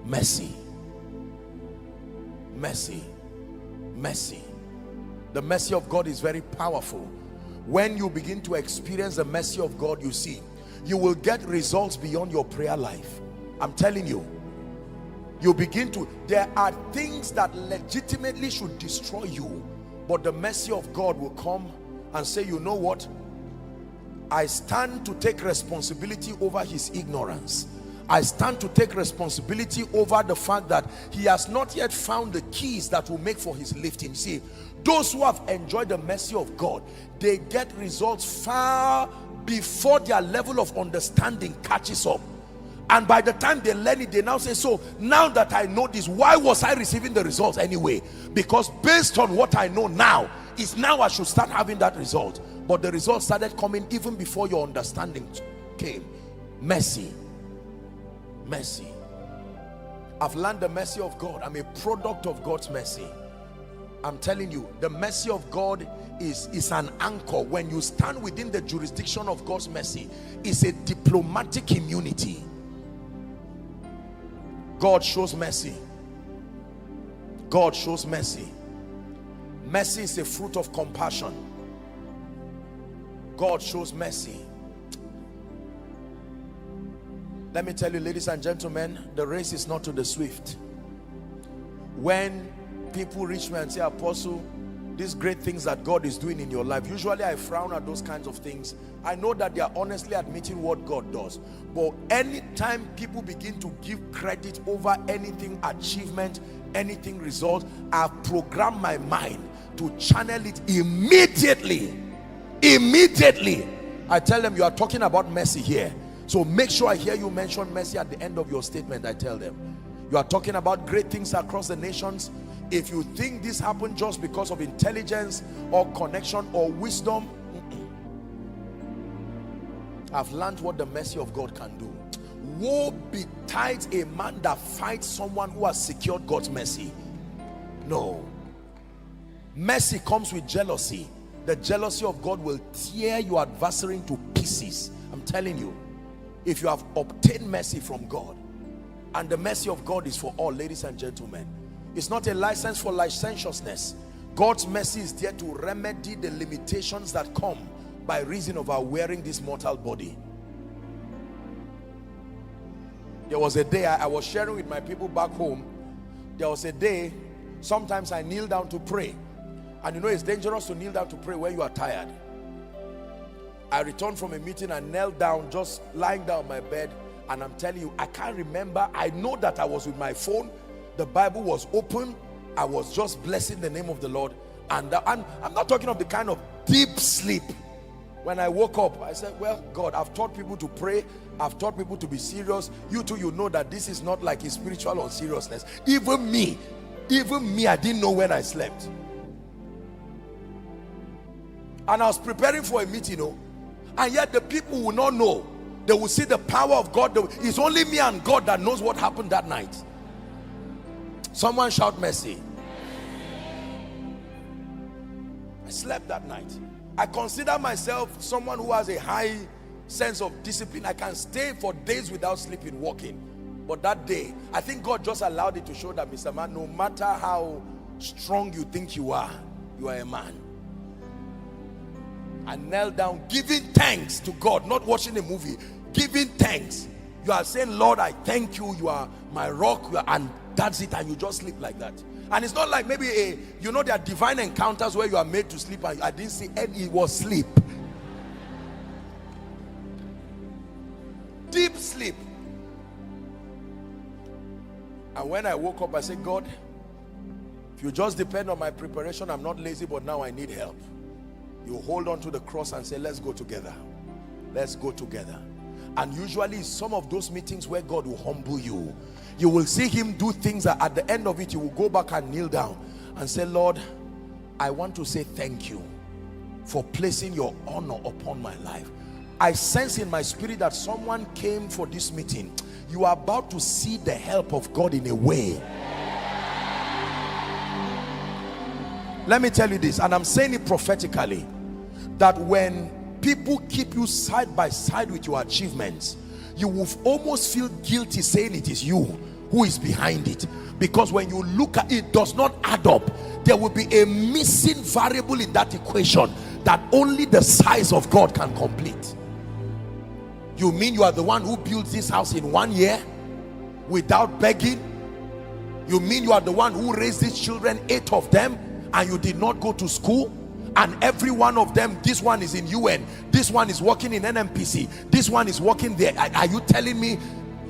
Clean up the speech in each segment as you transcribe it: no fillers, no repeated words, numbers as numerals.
Mercy. Mercy. Mercy. The mercy of God is very powerful. When you begin to experience the mercy of God, you see, you will get results beyond your prayer life. I'm telling you. You begin to, there are things that legitimately should destroy you, but the mercy of God will come and say, you know what? I stand to take responsibility over his ignorance. I stand to take responsibility over the fact that he has not yet found the keys that will make for his lifting. See, those who have enjoyed the mercy of God, they get results far before their level of understanding catches up. And by the time they learn it, they now say, so now that I know this, why was I receiving the results anyway? Because based on what I know now, it's now I should start having that result. But the results started coming even before your understanding came. Mercy. Mercy. I've learned the mercy of God. I'm a product of God's mercy. I'm telling you, the mercy of God is an anchor. When you stand within the jurisdiction of God's mercy, it's a diplomatic immunity. God shows mercy. God shows mercy. Mercy is a fruit of compassion. God shows mercy. Let me tell you, ladies and gentlemen, the race is not to the swift. When people reach me and say, Apostle, these great things that God is doing in your life, usually I frown at those kinds of things. I know that they are honestly admitting what God does. But anytime people begin to give credit over anything achievement, anything result, I've programmed my mind to channel it immediately. Immediately. I tell them, you are talking about mercy here. So make sure I hear you mention mercy at the end of your statement. I tell them, you are talking about great things across the nations. If you think this happened just because of intelligence or connection or wisdom, I've learned what the mercy of God can do. Woe betides a man that fights someone who has secured God's mercy. No. Mercy comes with jealousy. The jealousy of God will tear your adversary into pieces. I'm telling you, if you have obtained mercy from God, and the mercy of God is for all, ladies and gentlemen. It's not a license for licentiousness. God's mercy is there to remedy the limitations that come by reason of our wearing this mortal body. There was a day I was sharing with my people back home. There was a day, sometimes I kneel down to pray. And you know it's dangerous to kneel down to pray when you are tired. I returned from a meeting and knelt down, just lying down on my bed. And I'm telling you, I can't remember. I know that I was with my phone. The Bible was open. I was just blessing the name of the Lord. And I'm not talking of the kind of deep sleep. When I woke up, I said, well, God, I've taught people to pray. I've taught people to be serious. You too, you know that this is not like a spiritual unseriousness. Even me, I didn't know when I slept. And I was preparing for a meeting, you know, and yet the people will not know. They will see the power of God. It's only me and God that knows what happened that night. Someone shout mercy. I slept that night. I consider myself someone who has a high sense of discipline. I can stay for days without sleeping, walking. But that day, I think God just allowed it to show that, Mr. Man, no matter how strong you think you are a man. I knelt down giving thanks to God, not watching a movie, giving thanks. You are saying, Lord, I thank you, you are my rock, and that's it, and you just sleep like that. And it's not like maybe you know, there are divine encounters where you are made to sleep, and I didn't see any. It was sleep, deep sleep. And when I woke up, I said, God, if you just depend on my preparation, I'm not lazy, but now I need help. You hold on to the cross and say, let's go together. Let's go together. And usually some of those meetings where God will humble you. You will see him do things that at the end of it, you will go back and kneel down and say, Lord, I want to say thank you for placing your honor upon my life. I sense in my spirit that someone came for this meeting. You are about to see the help of God in a way. Let me tell you this, and I'm saying it prophetically, that when people keep you side by side with your achievements, you will almost feel guilty saying it is you, who is behind it. Because when you look at it, does not add up. There will be a missing variable in that equation that only the size of God can complete. You mean you are the one who built this house in 1 year without begging? You mean you are the one who raised these children, 8 of them, and you did not go to school? And every one of them, this one is in UN, this one is working in NMPC, this one is working there. Are you telling me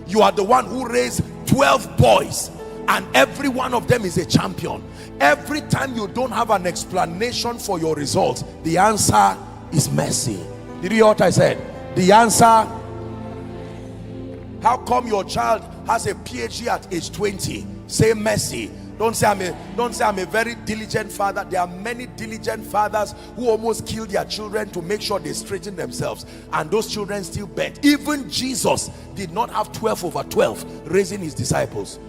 you are the one who raised 12 boys and every one of them is a champion? Every time you don't have an explanation for your results, the answer is mercy. Did you hear what I said? The answer. How come your child has a PhD at age 20? Say mercy. Don't say I'm a very diligent father. There are many diligent fathers who almost kill their children to make sure they straighten themselves, and those children still bent. Even Jesus did not have 12 over 12 raising his disciples.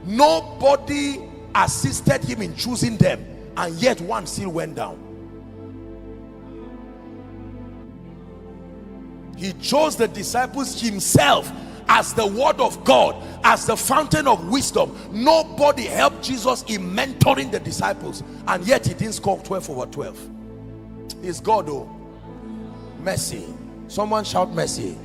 Nobody assisted him in choosing them, and yet one still went down. He chose the disciples himself as the word of God, as the fountain of wisdom. Nobody helped Jesus in mentoring the disciples, and yet he didn't score 12 over 12. It's God, oh. Mercy. Someone shout mercy.